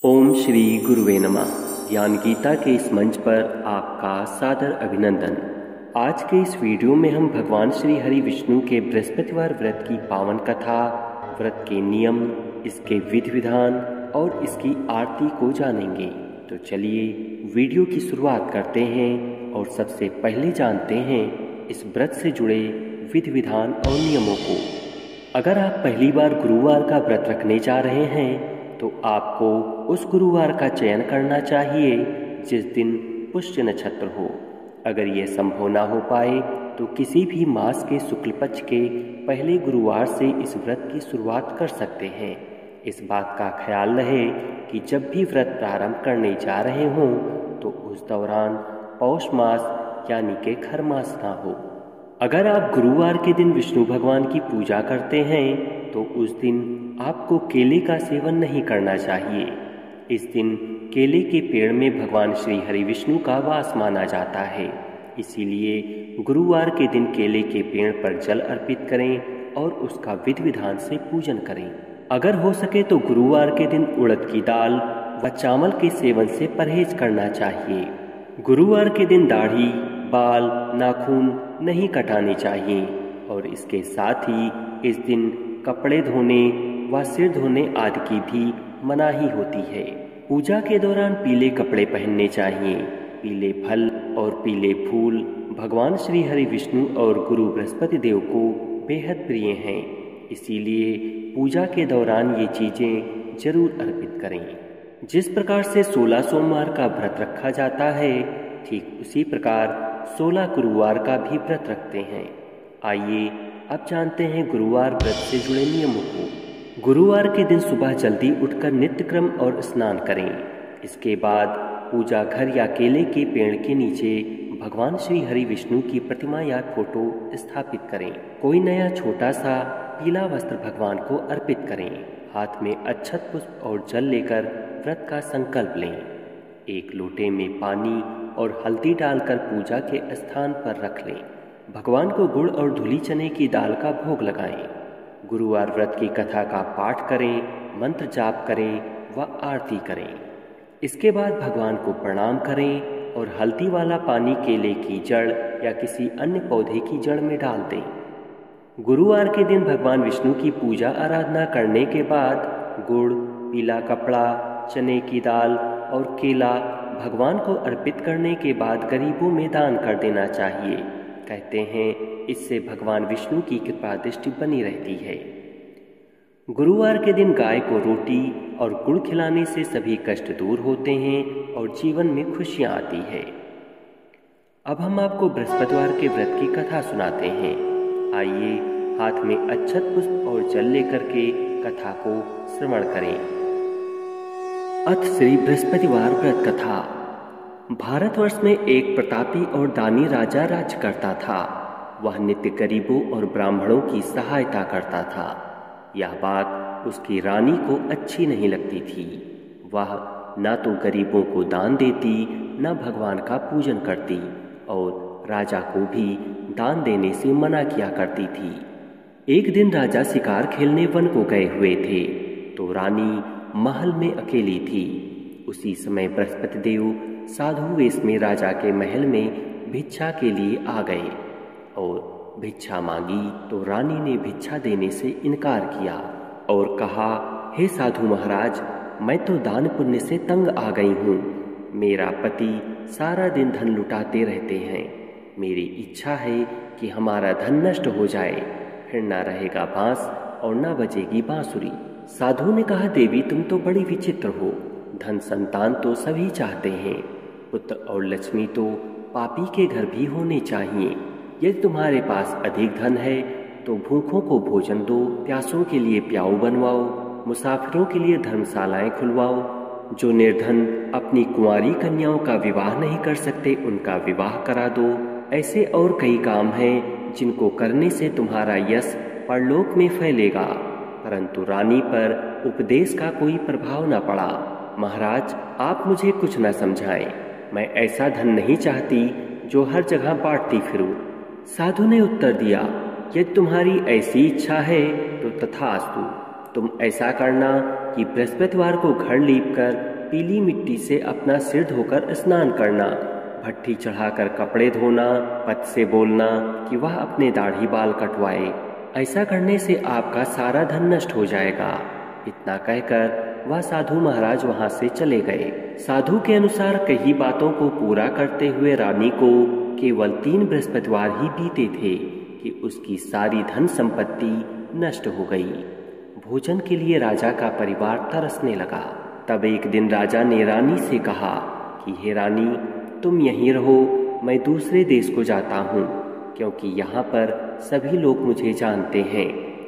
ओम श्री गुरुवे नमः। ज्ञान गीता के इस मंच पर आपका सादर अभिनंदन। आज के इस वीडियो में हम भगवान श्री हरि विष्णु के बृहस्पतिवार व्रत की पावन कथा, व्रत के नियम, इसके विधि विधान और इसकी आरती को जानेंगे। तो चलिए वीडियो की शुरुआत करते हैं और सबसे पहले जानते हैं इस व्रत से जुड़े विधि विधान और नियमों को। अगर आप पहली बार गुरुवार का व्रत रखने जा रहे हैं तो आपको उस गुरुवार का चयन करना चाहिए जिस दिन पुष्य नक्षत्र हो। अगर यह संभव ना हो पाए तो किसी भी मास के शुक्ल पक्ष के पहले गुरुवार से इस व्रत की शुरुआत कर सकते हैं। इस बात का ख्याल रहे कि जब भी व्रत प्रारंभ करने जा रहे हों तो उस दौरान पौष मास यानी कि खर मास ना हो। अगर आप गुरुवार के दिन विष्णु भगवान की पूजा करते हैं तो उस दिन आपको केले का सेवन नहीं करना चाहिए। इस दिन केले के पेड़ में भगवान श्री हरि विष्णु का वास माना जाता है, इसीलिए गुरुवार के दिन केले के पेड़ पर जल अर्पित करें और उसका विधि विधान से पूजन करें। अगर हो सके तो गुरुवार के दिन उड़द की दाल व चावल के सेवन से परहेज करना चाहिए। गुरुवार के दिन दाढ़ी, बाल, नाखून नहीं कटाने चाहिए और इसके साथ ही इस दिन कपड़े धोने व सिर धोने आदि की भी मनाही होती है। पूजा के दौरान पीले कपड़े पहनने चाहिए। पीले फल और पीले फूल भगवान श्री हरि विष्णु और गुरु बृहस्पति देव को बेहद प्रिय हैं, इसीलिए पूजा के दौरान ये चीजें जरूर अर्पित करें। जिस प्रकार से 16 सोमवार का व्रत रखा जाता है, ठीक उसी प्रकार 16 गुरुवार का भी व्रत रखते हैं। आइए अब जानते हैं गुरुवार व्रत से जुड़े नियमों को। गुरुवार के दिन सुबह जल्दी उठकर नित्य क्रम और स्नान करें। इसके बाद पूजा घर या केले के पेड़ के नीचे भगवान श्री हरि विष्णु की प्रतिमा या फोटो स्थापित करें। कोई नया छोटा सा पीला वस्त्र भगवान को अर्पित करें। हाथ में अक्षत पुष्प और जल लेकर व्रत का संकल्प लें। एक लोटे में पानी और हल्दी डालकर पूजा के स्थान पर रख लें। भगवान को गुड़ और धुली चने की दाल का भोग लगाएं। गुरुवार व्रत की कथा का पाठ करें, मंत्र जाप करें व आरती करें। इसके बाद भगवान को प्रणाम करें और हल्दी वाला पानी केले की जड़ या किसी अन्य पौधे की जड़ में डाल दें। गुरुवार के दिन भगवान विष्णु की पूजा आराधना करने के बाद गुड़, पीला कपड़ा, चने की दाल और केला भगवान को अर्पित करने के बाद गरीबों में दान कर देना चाहिए। कहते हैं इससे भगवान विष्णु की कृपा दृष्टि बनी रहती है। गुरुवार के दिन गाय को रोटी और गुड़ खिलाने से सभी कष्ट दूर होते हैं और जीवन में खुशियां आती है। अब हम आपको बृहस्पतिवार के व्रत की कथा सुनाते हैं। आइए हाथ में अक्षत पुष्प और जल लेकर के कथा को श्रवण करें। अथ श्री बृहस्पतिवार व्रत कथा। भारतवर्ष में एक प्रतापी और दानी राजा राज्य करता था। वह नित्य गरीबों और ब्राह्मणों की सहायता करता था। यह बात उसकी रानी को अच्छी नहीं लगती थी। वह न तो गरीबों को दान देती, न भगवान का पूजन करती और राजा को भी दान देने से मना किया करती थी। एक दिन राजा शिकार खेलने वन को गए हुए थे तो रानी महल में अकेली थी। उसी समय बृहस्पति देव साधु वेश में राजा के महल में भिक्षा के लिए आ गए और भिक्षा मांगी तो रानी ने भिक्षा देने से इनकार किया और कहा, हे साधु महाराज, मैं तो दान पुण्य से तंग आ गई हूँ। मेरा पति सारा दिन धन लुटाते रहते हैं। मेरी इच्छा है कि हमारा धन नष्ट हो जाए, फिर न रहेगा बांस और न बजेगी बांसुरी। साधु ने कहा, देवी तुम तो बड़ी विचित्र हो। धन संतान तो सभी चाहते हैं, पुत्र और लक्ष्मी तो पापी के घर भी होने चाहिए। यदि तुम्हारे पास अधिक धन है तो भूखों को भोजन दो, प्यासों के लिए प्याऊ बनवाओ, मुसाफिरों के लिए धर्मशालाएं खुलवाओ। जो निर्धन अपनी कुंवारी कन्याओं का विवाह नहीं कर सकते उनका विवाह करा दो। ऐसे और कई काम हैं जिनको करने से तुम्हारा यश परलोक में फैलेगा। परंतु रानी पर उपदेश का कोई प्रभाव न पड़ा। महाराज, आप मुझे कुछ न समझाएं। मैं ऐसा धन नहीं चाहती जो हर जगह बांटती फिरूं। साधु ने उत्तर दिया, यदि तुम्हारी ऐसी इच्छा है तो तथास्तु। तुम ऐसा करना कि बृहस्पतिवार को घर लीपकर पीली मिट्टी से अपना सिर धोकर स्नान करना, भट्ठी चढ़ाकर कपड़े धोना, पद से बोलना कि वह अपने दाढ़ी बाल कटवाए। ऐसा करने से आपका सारा धन नष्ट हो जाएगा। इतना कहकर वह साधु महाराज वहां से चले गए। साधु के अनुसार कई बातों को पूरा करते हुए रानी को केवल 3 बृहस्पतिवार ही बीते थे कि उसकी सारी धन संपत्ति नष्ट हो गई। भोजन के लिए राजा का परिवार तरसने लगा। तब एक दिन राजा ने रानी से कहा कि हे रानी, तुम यहीं रहो, मैं दूसरे देश को जाता हूँ, क्योंकि यहाँ पर सभी लोग मुझे जानते हैं,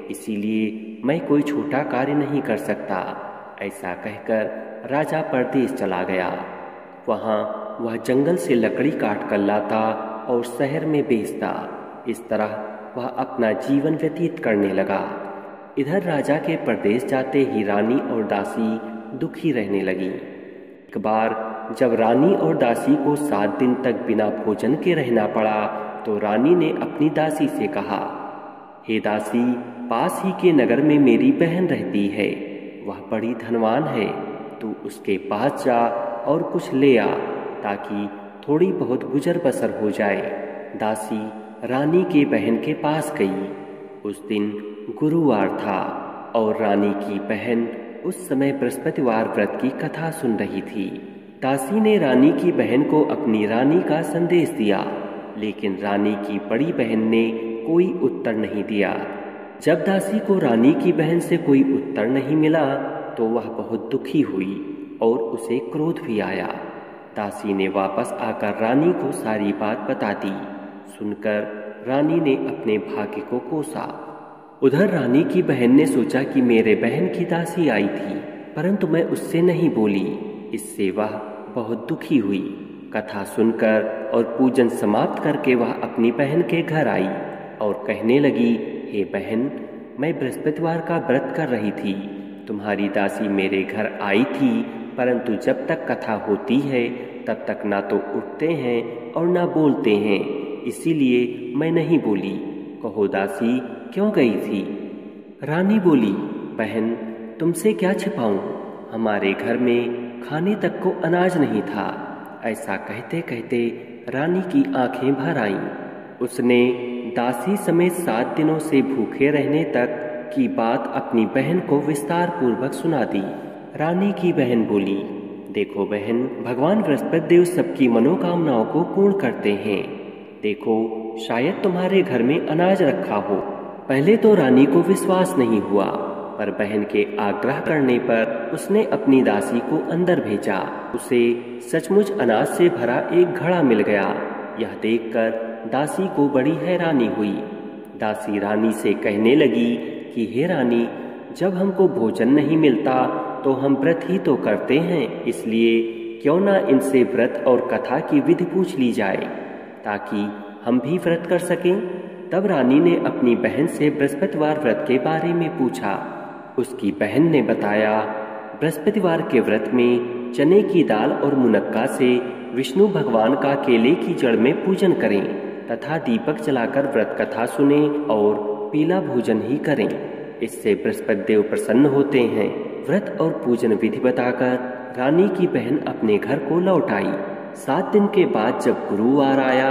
इसीलिए मैं कोई छोटा कार्य नहीं कर सकता। ऐसा कहकर राजा परदेश चला गया। वहाँ वह जंगल से लकड़ी काट कर लाता और शहर में बेचता। इस तरह वह अपना जीवन व्यतीत करने लगा। इधर राजा के परदेश जाते ही रानी और दासी दुखी रहने लगी। एक बार जब रानी और दासी को 7 दिन तक बिना भोजन के रहना पड़ा तो रानी ने अपनी दासी से कहा, हे दासी, पास ही के नगर में मेरी बहन रहती है, वह बड़ी धनवान है, तू उसके पास जा और कुछ ले आ ताकि थोड़ी बहुत गुजर बसर हो जाए। दासी रानी के बहन के पास गई। उस दिन गुरुवार था और रानी की बहन उस समय बृहस्पतिवार व्रत की कथा सुन रही थी। दासी ने रानी की बहन को अपनी रानी का संदेश दिया, लेकिन रानी की बड़ी बहन ने कोई उत्तर नहीं दिया। जब दासी को रानी की बहन से कोई उत्तर नहीं मिला तो वह बहुत दुखी हुई और उसे क्रोध भी आया। दासी ने वापस आकर रानी को सारी बात बता दी। सुनकर रानी ने अपने भाग्य को कोसा। उधर रानी की बहन ने सोचा कि मेरे बहन की दासी आई थी, परंतु मैं उससे नहीं बोली। इससे वह बहुत दुखी हुई। कथा सुनकर और पूजन समाप्त करके वह अपनी बहन के घर आई और कहने लगी, हे बहन, मैं बृहस्पतिवार का व्रत कर रही थी। तुम्हारी दासी मेरे घर आई थी, परंतु जब तक कथा होती है तब तक ना तो उठते हैं और ना बोलते हैं, इसीलिए मैं नहीं बोली। कहो दासी, क्यों गई थी? रानी बोली, बहन, तुमसे क्या छिपाऊं, हमारे घर में खाने तक को अनाज नहीं था। ऐसा कहते कहते रानी की आंखें भर आईं। उसने दासी समेत 7 दिनों से भूखे रहने तक की बात अपनी बहन को विस्तार पूर्वक सुना दी। रानी की बहन बोली, देखो बहन, भगवान बृहस्पति देव सबकी मनोकामनाओं को पूर्ण करते हैं। देखो, शायद तुम्हारे घर में अनाज रखा हो। पहले तो रानी को विश्वास नहीं हुआ, पर बहन के आग्रह करने पर उसने अपनी दासी को अंदर भेजा। उसे सचमुच अनाज से भरा एक घड़ा मिल गया। यह देखकर दासी को बड़ी हैरानी हुई। दासी रानी से कहने लगी कि हे रानी, जब हमको भोजन नहीं मिलता तो हम व्रत ही तो करते हैं, इसलिए क्यों ना इनसे व्रत और कथा की विधि पूछ ली जाए ताकि हम भी व्रत कर सकें। तब रानी ने अपनी बहन से बृहस्पतिवार व्रत के बारे में पूछा। उसकी बहन ने बताया, बृहस्पतिवार के व्रत में चने की दाल और मुनक्का से विष्णु भगवान का केले की जड़ में पूजन करें तथा दीपक जलाकर व्रत कथा सुने और पीला भोजन ही करें, इससे बृहस्पति देव प्रसन्न होते हैं। व्रत और पूजन विधि बताकर रानी की बहन अपने घर को लौट आई। 7 दिन के बाद जब गुरुवार आया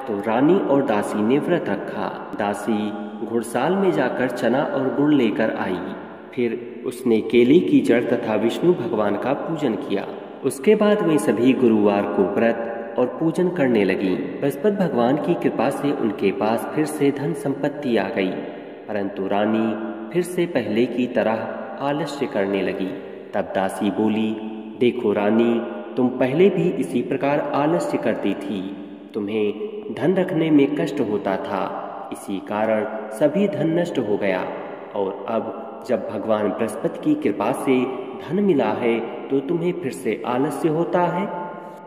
तो रानी और दासी ने व्रत रखा। दासी घुड़साल में जाकर चना और गुड़ लेकर आई। फिर उसने केले की जड़ तथा विष्णु भगवान का पूजन किया। उसके बाद वे सभी गुरुवार को व्रत और पूजन करने लगी। बृहस्पति भगवान की कृपा से उनके पास फिर से धन संपत्ति आ गई, परंतु रानी फिर से पहले की तरह आलस्य करने लगी। तब दासी बोली, देखो रानी, तुम पहले भी इसी प्रकार आलस्य करती थी। तुम्हें धन रखने में कष्ट होता था, इसी कारण सभी धन नष्ट हो गया, और अब जब भगवान बृहस्पति की कृपा से धन मिला है तो तुम्हें फिर से आलस्य होता है।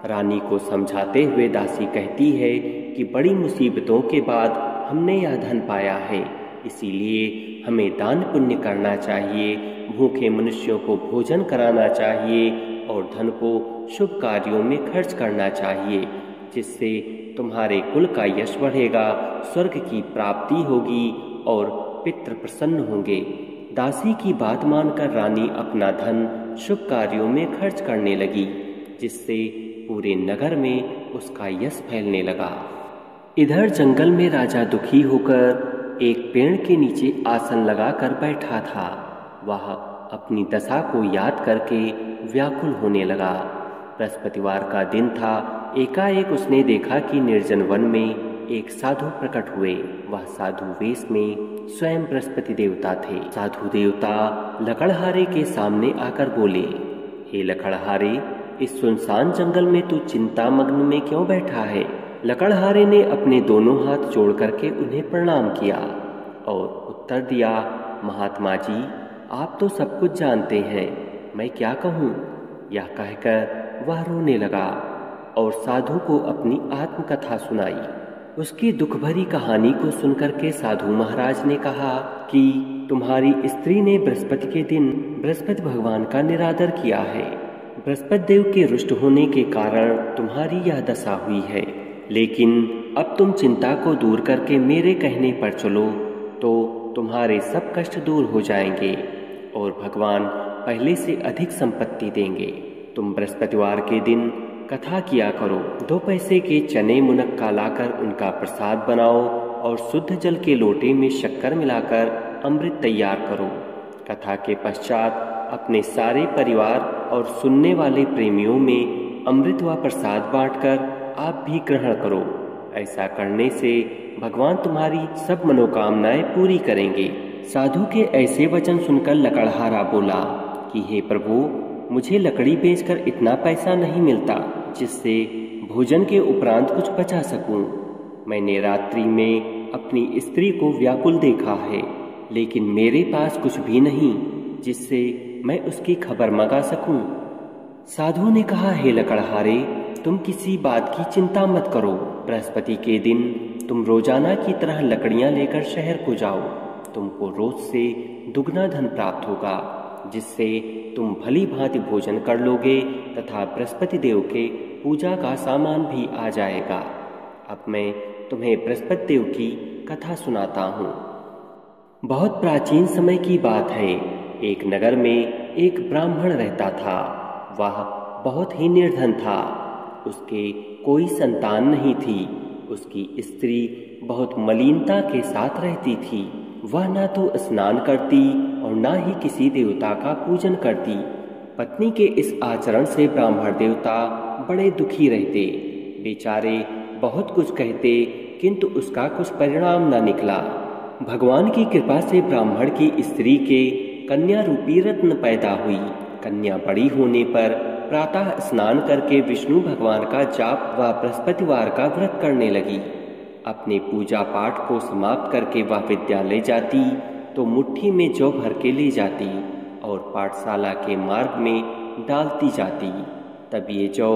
रानी को समझाते हुए दासी कहती है कि बड़ी मुसीबतों के बाद हमने यह धन पाया है, इसीलिए हमें दान पुण्य करना चाहिए, भूखे मनुष्यों को भोजन कराना चाहिए और धन को शुभ कार्यों में खर्च करना चाहिए, जिससे तुम्हारे कुल का यश बढ़ेगा, स्वर्ग की प्राप्ति होगी और पितृ प्रसन्न होंगे। दासी की बात मानकर रानी अपना धन शुभ कार्यों में खर्च करने लगी, जिससे पूरे नगर में उसका यश फैलने लगा। इधर जंगल में राजा दुखी होकर एक पेड़ के नीचे आसन लगाकर बैठा था। वह अपनी दशा को याद करके व्याकुल होने लगा। बृहस्पतिवार का दिन था। एकाएक उसने देखा कि निर्जन वन में एक साधु प्रकट हुए। वह साधु वेश में स्वयं बृहस्पति देवता थे। साधु देवता लकड़हारे के सामने आकर बोले, हे लकड़हारे, इस सुनसान जंगल में तू चिंता मग्न में क्यों बैठा है? लकड़हारे ने अपने दोनों हाथ जोड़ करके उन्हें प्रणाम किया और उत्तर दिया, महात्मा जी, आप तो सब कुछ जानते हैं, मैं क्या कहूँ? यह कहकर वह रोने लगा और साधु को अपनी आत्मकथा सुनाई। उसकी दुख भरी कहानी को सुनकर के साधु महाराज ने कहा कि तुम्हारी स्त्री ने बृहस्पति के दिन बृहस्पति भगवान का निरादर किया है। बृहस्पति देव के रुष्ट होने के कारण तुम्हारी यह दशा हुई है। लेकिन अब तुम चिंता को दूर करके मेरे कहने पर चलो तो तुम्हारे सब कष्ट दूर हो जाएंगे और भगवान पहले से अधिक संपत्ति देंगे। तुम बृहस्पतिवार के दिन कथा किया करो। 2 पैसे के चने मुनक्का लाकर उनका प्रसाद बनाओ और शुद्ध जल के लोटे में शक्कर मिलाकर अमृत तैयार करो। कथा के पश्चात अपने सारे परिवार और सुनने वाले प्रेमियों में अमृत व प्रसाद बांटकर आप भी ग्रहण करो। ऐसा करने से भगवान तुम्हारी सब मनोकामनाएं पूरी करेंगे। साधु के ऐसे वचन सुनकर लकड़हारा बोला कि हे प्रभु, मुझे लकड़ी बेचकर इतना पैसा नहीं मिलता जिससे भोजन के उपरांत कुछ बचा सकूं। मैंने रात्रि में अपनी स्त्री को व्याकुल देखा है, लेकिन मेरे पास कुछ भी नहीं जिससे मैं उसकी खबर मंगा सकूं। साधु ने कहा, हे लकड़हारे, तुम किसी बात की चिंता मत करो। बृहस्पति के दिन तुम रोजाना की तरह लकड़ियां लेकर शहर को जाओ। तुमको रोज से दुगना धन प्राप्त होगा, जिससे तुम भली भांति भोजन कर लोगे तथा बृहस्पति देव के पूजा का सामान भी आ जाएगा। अब मैं तुम्हें बृहस्पति देव की कथा सुनाता हूँ। बहुत प्राचीन समय की बात है। एक नगर में एक ब्राह्मण रहता था। वह बहुत ही निर्धन था। उसके कोई संतान नहीं थी। उसकी स्त्री बहुत मलिनता के साथ रहती थी। वह ना तो स्नान करती और ना ही किसी देवता का पूजन करती। पत्नी के इस आचरण से ब्राह्मण देवता बड़े दुखी रहते। बेचारे बहुत कुछ कहते, किंतु उसका कुछ परिणाम न निकला। भगवान की कृपा से ब्राह्मण की स्त्री के कन्या रूपी रत्न पैदा हुई। कन्या बड़ी होने पर प्रातः स्नान करके विष्णु भगवान का जाप व बृहस्पतिवार का व्रत करने लगी। अपने पूजा पाठ को समाप्त करके वह विद्यालय जाती तो मुट्ठी में जौ भर के ले जाती और पाठशाला के मार्ग में डालती जाती। तब ये जौ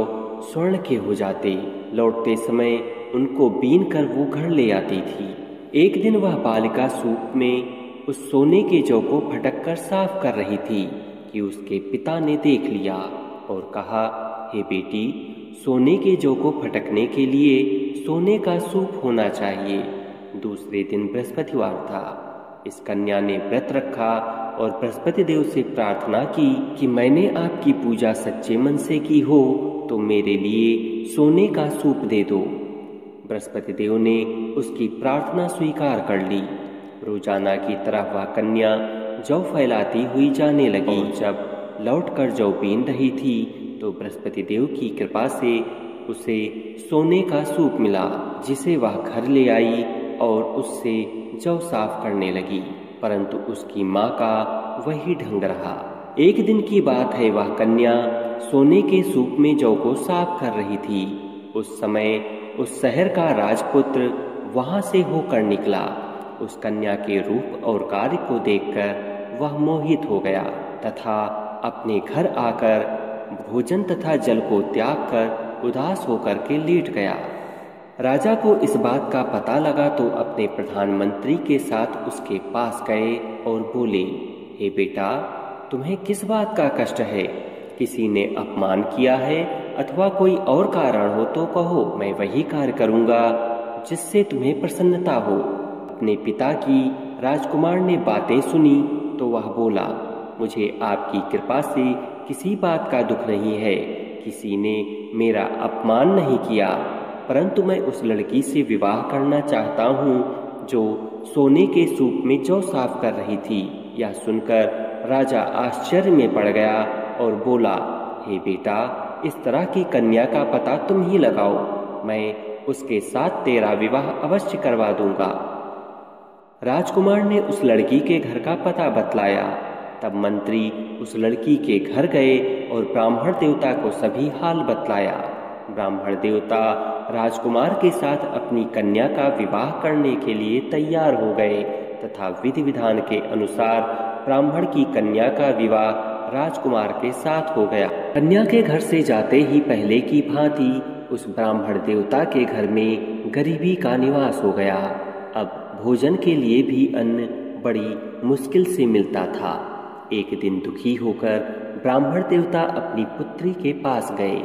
स्वर्ण के हो जाते। लौटते समय उनको बीन कर वो घर ले आती थी। एक दिन वह बालिका सूप में उस सोने के जौ को फटक कर साफ कर रही थी कि उसके पिता ने देख लिया और कहा, हे बेटी, सोने के जौ को फटकने के लिए सोने का सूप होना चाहिए। दूसरे दिन बृहस्पतिवार था। इस कन्या ने व्रत रखा और बृहस्पति देव से प्रार्थना की कि मैंने आपकी पूजा सच्चे मन से की हो तो मेरे लिए सोने का सूप दे दो। बृहस्पति देव ने उसकी प्रार्थना स्वीकार कर ली। रोजाना की तरह वह कन्या जौ फैलाती हुई जाने लगी। जब लौटकर जौ बीन रही थी तो बृहस्पति देव की कृपा से उसे सोने का सूप मिला, जिसे वह घर ले आई और उससे जौ साफ करने लगी। परंतु उसकी माँ का वही ढंग रहा। एक दिन की बात है, वह कन्या सोने के सूप में जौ को साफ कर रही थी। उस समय उस शहर का राजपुत्र वहां से होकर निकला। उस कन्या के रूप और कार्य को देखकर वह मोहित हो गया तथा अपने घर आकर भोजन तथा जल को त्याग कर उदास होकर के लेट गया। राजा को इस बात का पता लगा तो अपने प्रधानमंत्री के साथ उसके पास गए और बोले, हे बेटा, तुम्हें किस बात का कष्ट है? किसी ने अपमान किया है अथवा कोई और कारण हो तो कहो, मैं वही कार्य करूँगा जिससे तुम्हें प्रसन्नता हो। अपने पिता की राजकुमार ने बातें सुनी तो वह बोला, मुझे आपकी कृपा से किसी बात का दुख नहीं है, किसी ने मेरा अपमान नहीं किया, परंतु मैं उस लड़की से विवाह करना चाहता हूँ जो सोने के सूप में जौ साफ कर रही थी। यह सुनकर राजा आश्चर्य में पड़ गया और बोला, हे बेटा, इस तरह की कन्या का पता तुम ही लगाओ, मैं उसके साथ तेरा विवाह अवश्य करवा दूंगा। राजकुमार ने उस लड़की के घर का पता बतलाया। तब मंत्री उस लड़की के घर गए और ब्राह्मण देवता को सभी हाल बतलाया। ब्राह्मण देवता राजकुमार के साथ अपनी कन्या का विवाह करने के लिए तैयार हो गए तथा विधि विधान के अनुसार ब्राह्मण की कन्या का विवाह राजकुमार के साथ हो गया। कन्या के घर से जाते ही पहले की भांति उस ब्राह्मण देवता के घर में गरीबी का निवास हो गया। अब भोजन के लिए भी अन्न बड़ी मुश्किल से मिलता था। एक दिन दुखी होकर ब्राह्मण देवता अपनी पुत्री के पास गए।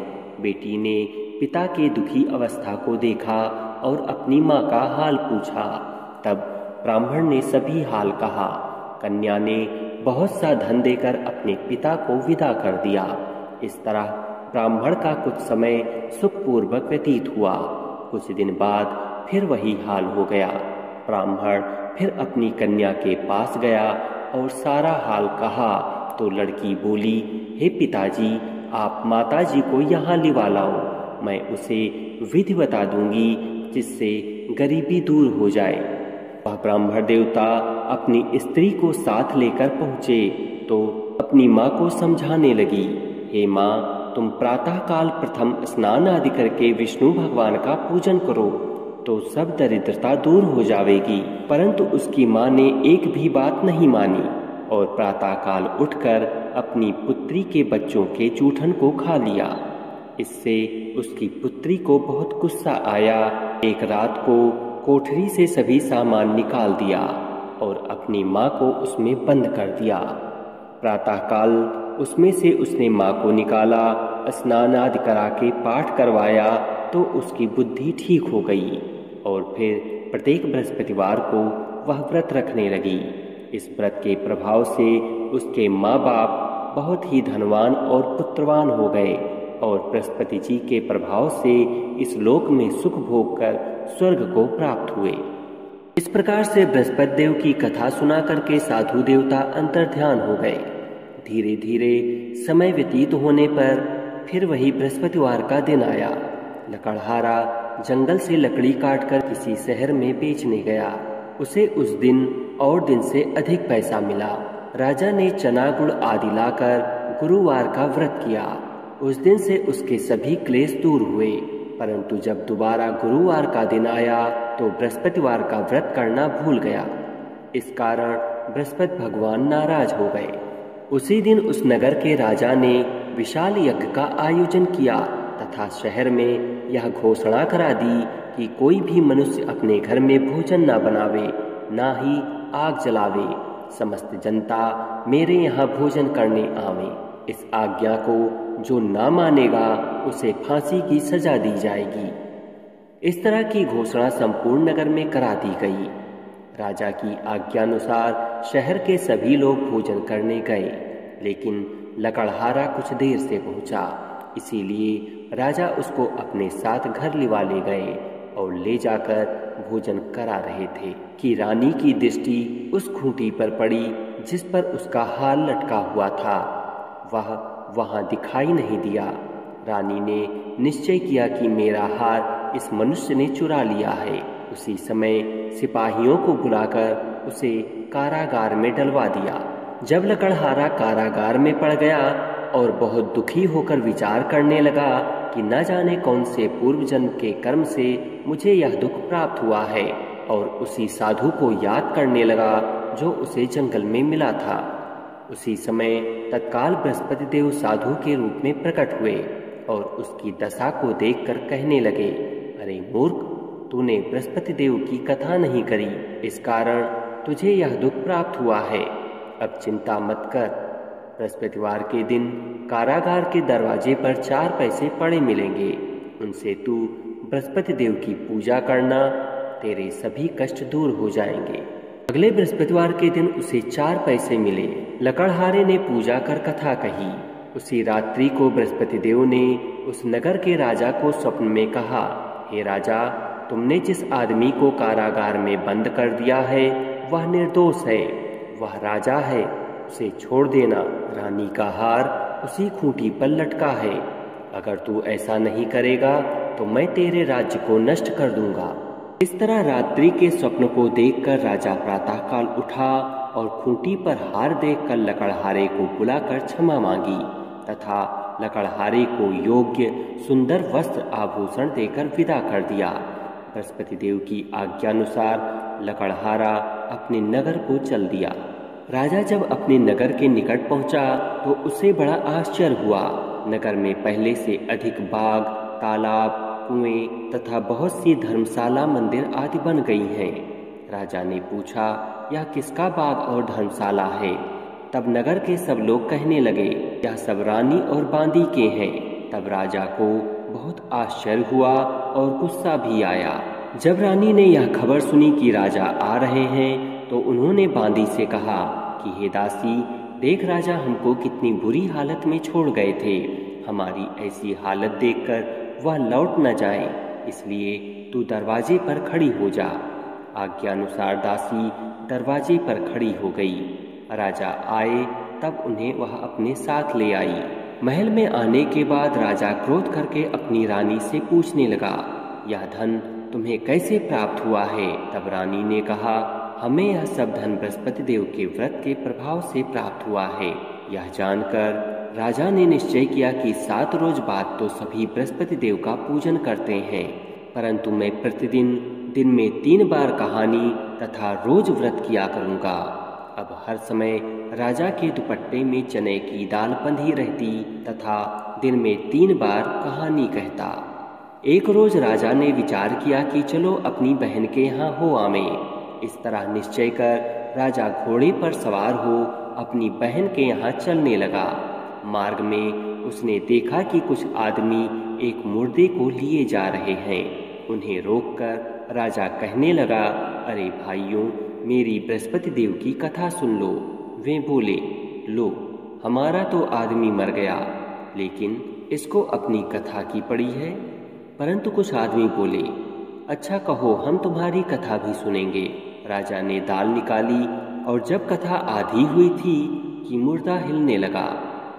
बेटी ने पिता के दुखी अवस्था को देखा और अपनी माँ का हाल पूछा। तब ब्राह्मण ने सभी हाल कहा। कन्या ने बहुत सा धन देकर अपने पिता को विदा कर दिया। इस तरह ब्राह्मण का कुछ समय सुखपूर्वक व्यतीत हुआ। कुछ दिन बाद फिर वही हाल हो गया। ब्राह्मण फिर अपनी कन्या के पास गया और सारा हाल कहा तो लड़की बोली, हे पिताजी, आप माताजी को यहाँ लिवा लाओ, मैं उसे विधि बता दूंगी जिससे गरीबी दूर हो जाए। वह ब्राह्मण देवता अपनी स्त्री को साथ लेकर पहुँचे तो अपनी माँ को समझाने लगी, हे माँ, तुम प्रातः काल प्रथम स्नान आदि करके विष्णु भगवान का पूजन करो तो सब दरिद्रता दूर हो जाएगी। परंतु उसकी माँ ने एक भी बात नहीं मानी और प्रातः काल उठकर अपनी पुत्री के बच्चों के जूठन को खा लिया। इससे उसकी पुत्री को बहुत गुस्सा आया। एक रात को कोठरी से सभी सामान निकाल दिया और अपनी माँ को उसमें बंद कर दिया। प्रातःकाल उसमें से उसने माँ को निकाला, स्नान आदि करा के पाठ करवाया तो उसकी बुद्धि ठीक हो गई और फिर प्रत्येक बृहस्पतिवार को वह व्रत रखने लगी। इस व्रत के प्रभाव से उसके माँ बाप बहुत ही धनवान और पुत्रवान हो गए और बृहस्पति जी के प्रभाव से इस लोक में सुख भोग कर स्वर्ग को प्राप्त हुए। इस प्रकार से बृहस्पति देव की कथा सुना करके साधु देवता अंतर्ध्यान हो गए। धीरे धीरे समय व्यतीत होने पर फिर वही बृहस्पतिवार का दिन आया। लकड़हारा जंगल से लकड़ी काटकर किसी शहर में बेचने गया। उसे उस दिन और दिन से अधिक पैसा मिला। राजा ने चना गुड़ आदि लाकर गुरुवार का व्रत किया। उस दिन से उसके सभी क्लेश दूर हुए। परंतु जब दोबारा गुरुवार का दिन आया तो बृहस्पतिवार का व्रत करना भूल गया। इस कारण बृहस्पति भगवान नाराज हो गए। उसी दिन उस नगर के राजा ने विशाल यज्ञ का आयोजन किया तथा शहर में यह घोषणा करा दी कि कोई भी मनुष्य अपने घर में भोजन न बनावे, ना ही आग जलावे। समस्त जनता मेरे यहाँ भोजन करने आवे। इस आज्ञा को जो ना मानेगा उसे फांसी की सजा दी जाएगी। इस तरह की घोषणा संपूर्ण नगर में करा दी गई। राजा की आज्ञानुसार शहर के सभी लोग भोजन करने गए, लेकिन लकड़हारा कुछ देर से पहुंचा। इसीलिए राजा उसको अपने साथ घर लिवा ले गए और ले जाकर भोजन करा रहे थे कि रानी की दृष्टि उस खूंटी पर पड़ी जिस पर उसका हार लटका हुआ था। वह वहां दिखाई नहीं दिया। रानी ने निश्चय किया कि मेरा हार इस मनुष्य ने चुरा लिया है। उसी समय सिपाहियों को बुलाकर उसे कारागार में डलवा दिया। जब लकड़हारा कारागार में पड़ गया और बहुत दुखी होकर विचार करने लगा कि न जाने कौन से पूर्व जन्म के कर्म से मुझे यह दुख प्राप्त हुआ है, और उसी साधु को याद करने लगा जो उसे जंगल में मिला था। उसी समय तत्काल बृहस्पति देव साधु के रूप में प्रकट हुए और उसकी दशा को देखकर कहने लगे, अरे मूर्ख, तूने बृहस्पति देव की कथा नहीं करी, इस कारण तुझे यह दुख प्राप्त हुआ है। अब चिंता मत कर। बृहस्पतिवार के दिन कारागार के दरवाजे पर 4 पैसे पड़े मिलेंगे। उनसे तू बृहस्पति देव की पूजा करना, तेरे सभी कष्ट दूर हो जाएंगे। अगले बृहस्पतिवार के दिन उसे 4 पैसे मिले। लकड़हारे ने पूजा कर कथा कही। उसी रात्रि को बृहस्पति देव ने उस नगर के राजा को स्वप्न में कहा, हे राजा, तुमने जिस आदमी को कारागार में बंद कर दिया है वह निर्दोष है, वह राजा है, उसे छोड़ देना। रानी का हार उसी खूंटी पर लटका है। अगर तू ऐसा नहीं करेगा तो मैं तेरे राज्य को नष्ट कर दूंगा। इस तरह रात्रि के स्वप्न को देखकर राजा प्रातःकाल उठा और खूंटी पर हार देखकर लकड़हारे को बुलाकर क्षमा मांगी तथा लकड़हारे को योग्य सुंदर वस्त्र आभूषण देकर विदा कर दिया। बृहस्पति देव की आज्ञानुसार लकड़हारा अपने नगर को चल दिया। राजा जब अपने नगर के निकट पहुंचा तो उसे बड़ा आश्चर्य हुआ। नगर में पहले से अधिक बाग, तालाब, कुएं तथा बहुत सी धर्मशाला, मंदिर आदि बन गई हैं। राजा ने पूछा, यह किसका बाग और धर्मशाला है? तब नगर के सब लोग कहने लगे, यह सब रानी और बांदी के हैं। तब राजा को बहुत आश्चर्य हुआ और गुस्सा भी आया। जब रानी ने यह खबर सुनी कि राजा आ रहे हैं तो उन्होंने बांदी से कहा कि हे दासी, देख राजा हमको कितनी बुरी हालत में छोड़ गए थे। हमारी ऐसी हालत देखकर वह लौट न जाए, इसलिए तू दरवाजे पर खड़ी हो जा। आज्ञानुसार दासी दरवाजे पर खड़ी हो गई। राजा आए तब उन्हें वह अपने साथ ले आई। महल में आने के बाद राजा क्रोध करके अपनी रानी से पूछने लगा, यह धन तुम्हें कैसे प्राप्त हुआ है? तब रानी ने कहा, हमें यह सब धन बृहस्पति देव के व्रत के प्रभाव से प्राप्त हुआ है। यह जानकर राजा ने निश्चय किया कि 7 रोज बाद तो सभी बृहस्पति देव का पूजन करते हैं, परंतु मैं प्रतिदिन दिन में 3 बार कहानी तथा रोज व्रत किया करूँगा। अब हर समय राजा के दुपट्टे में चने की दाल बंधी रहती तथा दिन में 3 बार कहानी कहता। एक रोज राजा ने विचार किया कि चलो अपनी बहन के यहाँ हो आवें। इस तरह निश्चय कर राजा घोड़े पर सवार हो अपनी बहन के यहाँ चलने लगा। मार्ग में उसने देखा कि कुछ आदमी एक मुर्दे को लिए जा रहे हैं। उन्हें रोककर राजा कहने लगा, अरे भाइयों, मेरी बृहस्पति देव की कथा सुन लो। वे बोले, लो, हमारा तो आदमी मर गया, लेकिन इसको अपनी कथा की पड़ी है। परंतु कुछ आदमी बोले, अच्छा कहो, हम तुम्हारी कथा भी सुनेंगे। राजा ने दाल निकाली और जब कथा आधी हुई थी कि मुर्दा हिलने लगा,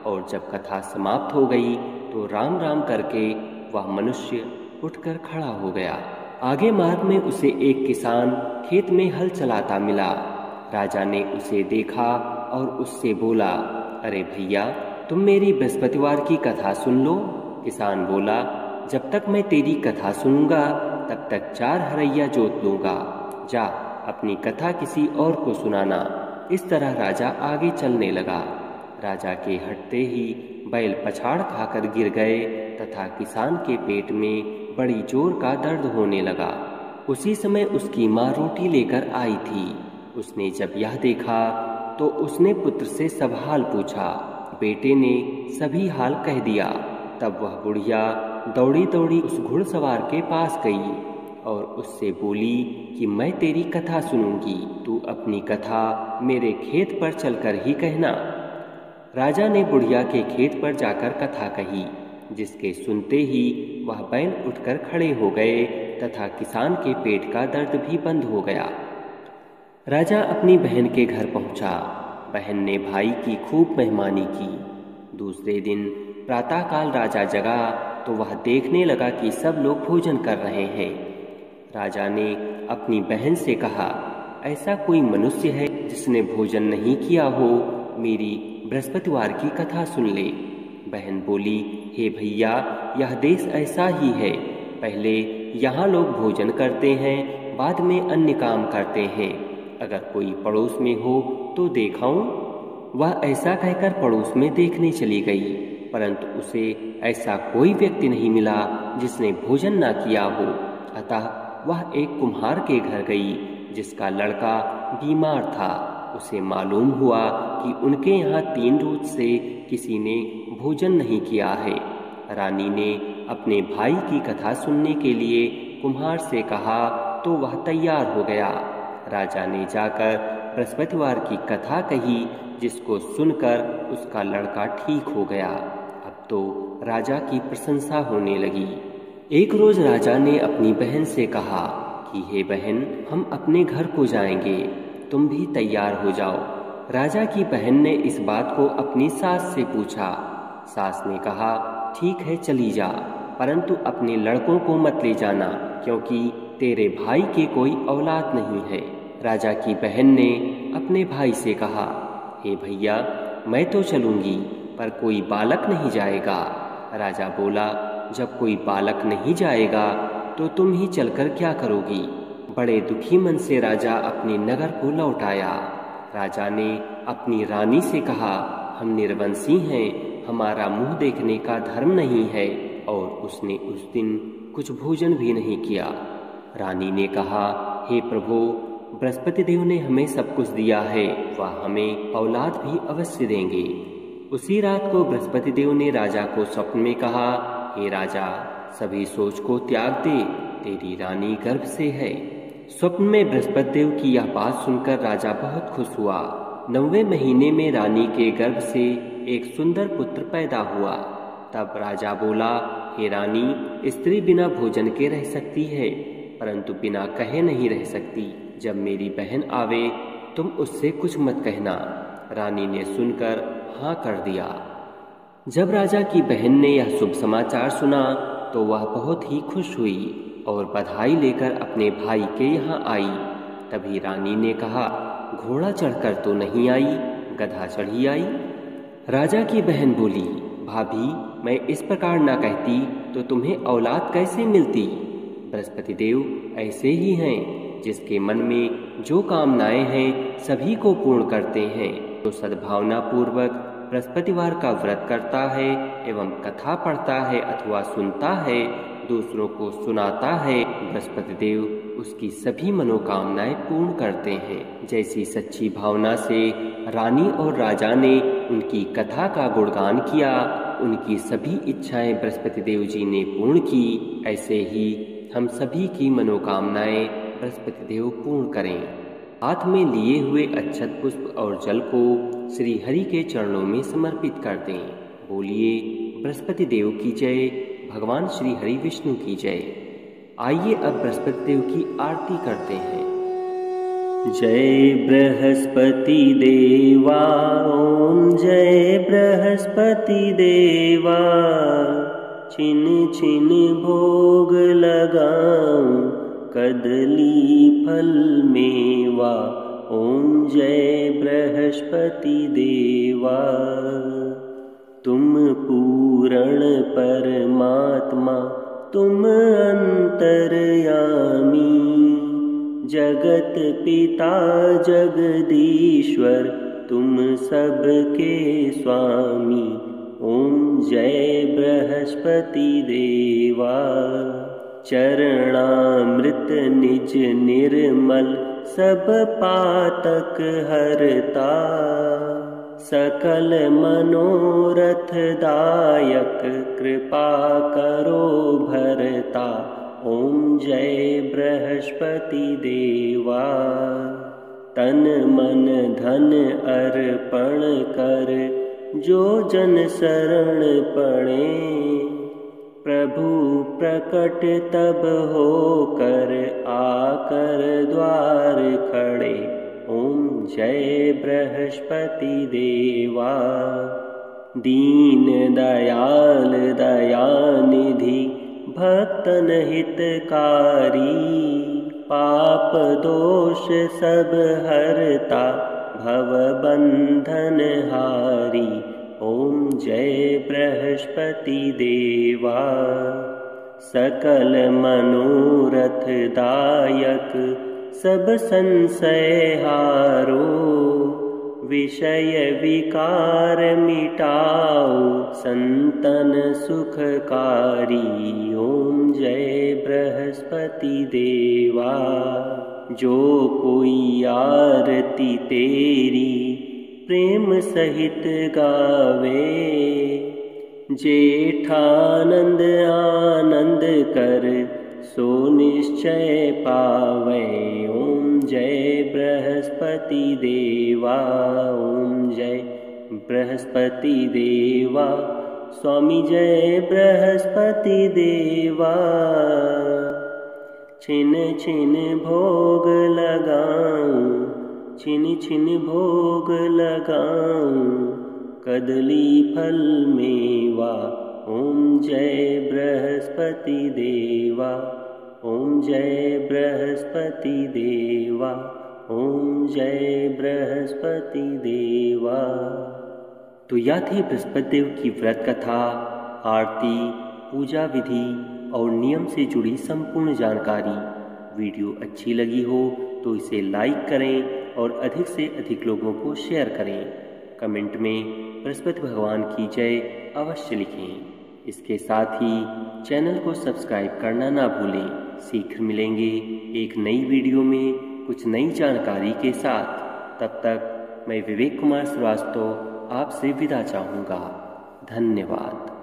और जब कथा समाप्त हो गई तो राम राम करके वह मनुष्य उठकर खड़ा हो गया। आगे मार्ग में उसे एक किसान खेत में हल चलाता मिला। राजा ने उसे देखा और उससे बोला, अरे भैया, तुम मेरी बृहस्पतिवार की कथा सुन लो। किसान बोला, जब तक मैं तेरी कथा सुनूंगा तब तक 4 हरैया जोत लूंगा। जा, अपनी कथा किसी और को सुनाना। इस तरह राजा आगे चलने लगा। राजा के हटते ही बैल पछाड़ खाकर गिर गए तथा किसान के पेट में बड़ी जोर का दर्द होने लगा। उसी समय उसकी माँ रोटी लेकर आई थी। उसने जब यह देखा तो उसने पुत्र से सब हाल पूछा। बेटे ने सभी हाल कह दिया। तब वह बुढ़िया दौड़ी दौड़ी उस घुड़सवार के पास गई और उससे बोली कि मैं तेरी कथा सुनूंगी, तू अपनी कथा मेरे खेत पर चलकर ही कहना। राजा ने बुढ़िया के खेत पर जाकर कथा कही, जिसके सुनते ही वह बैल उठकर खड़े हो गए तथा किसान के पेट का दर्द भी बंद हो गया। राजा अपनी बहन के घर पहुंचा। बहन ने भाई की खूब मेहमानी की। दूसरे दिन प्रातःकाल राजा जगा तो वह देखने लगा कि सब लोग भोजन कर रहे हैं। राजा ने अपनी बहन से कहा, ऐसा कोई मनुष्य है जिसने भोजन नहीं किया हो? मेरी बृहस्पतिवार की कथा सुन ले। बहन बोली, हे भैया, यह देश ऐसा ही है। पहले यहाँ लोग भोजन करते हैं, बाद में अन्य काम करते हैं। अगर कोई पड़ोस में हो तो देखाऊं? वह ऐसा कहकर पड़ोस में देखने चली गई, परंतु उसे ऐसा कोई व्यक्ति नहीं मिला जिसने भोजन ना किया हो। अतः वह एक कुम्हार के घर गई, जिसका लड़का बीमार था। उसे मालूम हुआ कि उनके यहाँ 3 रोज से किसी ने भोजन नहीं किया है। रानी ने अपने भाई की कथा सुनने के लिए कुम्हार से कहा तो वह तैयार हो गया। राजा ने जाकर बृहस्पतिवार की कथा कही, जिसको सुनकर उसका लड़का ठीक हो गया। अब तो राजा की प्रशंसा होने लगी। एक रोज राजा ने अपनी बहन से कहा कि हे बहन, हम अपने घर को जाएंगे, तुम भी तैयार हो जाओ। राजा की बहन ने इस बात को अपनी सास से पूछा। सास ने कहा, ठीक है चली जा, परंतु अपने लड़कों को मत ले जाना, क्योंकि तेरे भाई के कोई औलाद नहीं है। राजा की बहन ने अपने भाई से कहा, हे भैया, मैं तो चलूंगी, पर कोई बालक नहीं जाएगा। राजा बोला, जब कोई बालक नहीं जाएगा तो तुम ही चलकर क्या करोगी। बड़े दुखी मन से राजा अपने नगर को लौट आया। राजा ने अपनी रानी से कहा, हम निर्वंशी हैं, हमारा मुंह देखने का धर्म नहीं है, और उसने उस दिन कुछ भोजन भी नहीं किया। रानी ने कहा, हे प्रभु, बृहस्पति देव ने हमें सब कुछ दिया है, वह हमें औलाद भी अवश्य देंगे। उसी रात को बृहस्पति देव ने राजा को स्वप्न में कहा, हे राजा, सभी सोच को त्याग दे, तेरी रानी गर्भ से है। स्वप्न में बृहस्पति देव की यह बात सुनकर राजा बहुत खुश हुआ। 9वें महीने में रानी के गर्भ से एक सुंदर पुत्र पैदा हुआ। तब राजा बोला, हे रानी, स्त्री बिना भोजन के रह सकती है, परंतु बिना कहे नहीं रह सकती। जब मेरी बहन आवे तुम उससे कुछ मत कहना। रानी ने सुनकर हाँ कर दिया। जब राजा की बहन ने यह शुभ समाचार सुना तो वह बहुत ही खुश हुई और बधाई लेकर अपने भाई के यहाँ आई। तभी रानी ने कहा, घोड़ा चढ़कर तो नहीं आई, गधा चढ़ी आई। राजा की बहन बोली, भाभी, मैं इस प्रकार ना कहती तो तुम्हें औलाद कैसे मिलती। बृहस्पति देव ऐसे ही हैं, जिसके मन में जो कामनाएं हैं सभी को पूर्ण करते हैं। तो सद्भावना पूर्वक बृहस्पतिवार का व्रत करता है एवं कथा पढ़ता है अथवा सुनता है, दूसरों को सुनाता है, बृहस्पति देव उसकी सभी मनोकामनाएं पूर्ण करते हैं। जैसी सच्ची भावना से रानी और राजा ने उनकी कथा का गुणगान किया, उनकी सभी इच्छाएं बृहस्पति देव जी ने पूर्ण की, ऐसे ही हम सभी की मनोकामनाएं बृहस्पति देव पूर्ण करें। हाथ में लिए हुए अक्षत पुष्प और जल को श्री हरि के चरणों में समर्पित कर दें। बोलिए बृहस्पति देव की जय, भगवान श्री हरि विष्णु की जय। आइए अब बृहस्पति देव की आरती करते हैं। जय बृहस्पति देवा, ओम जय बृहस्पति देवा, छिन छिन भोग लगाऊं कदली फल मेवा, ओम जय बृहस्पति देवा। तुम पूर्ण परमात्मा, तुम अंतर्यामी, जगत पिता जगदीश्वर, तुम सबके स्वामी, ओम जय बृहस्पति देवा। चरणामृत निज निर्मल, सब पातक हरता, सकल मनोरथ दायक, कृपा करो भरता, ओम जय बृहस्पति देवा। तन मन धन अर्पण कर, जो जन शरण पड़े, प्रभु प्रकट तब हो कर, आकर द्वार खड़े, ओम जय बृहस्पति देवा। दीन दयाल दयानिधि, भक्तन हितकारी, पाप दोष सब हरता, भव बंधन हारी, ओम जय बृहस्पति देवा। सकल मनोरथ दायक, सब संशय हारो, विषय विकार मिटाओ, संतन सुखकारी, ओम जय बृहस्पति देवा। जो कोई आरती तेरी प्रेम सहित गावे, जेठानंद आनंद कर, सो निश्चय पावे, ओम जय बृहस्पति देवा। ओम जय बृहस्पति देवा। स्वामी जय बृहस्पति देवा। छिन छिन भोग लगाऊं, छिन छिन भोग लगाऊं, कदली फल मेवा। ओम जय बृहस्पति देवा। ओम जय बृहस्पति देवा। ओम जय बृहस्पति देवा। तो यह थी बृहस्पति देव की व्रत कथा, आरती, पूजा विधि और नियम से जुड़ी संपूर्ण जानकारी। वीडियो अच्छी लगी हो तो इसे लाइक करें और अधिक से अधिक लोगों को शेयर करें। कमेंट में बृहस्पति भगवान की जय अवश्य लिखें। इसके साथ ही चैनल को सब्सक्राइब करना ना भूलें। शीघ्र मिलेंगे एक नई वीडियो में कुछ नई जानकारी के साथ। तब तक मैं विवेक कुमार श्रीवास्तव आपसे विदा चाहूँगा। धन्यवाद।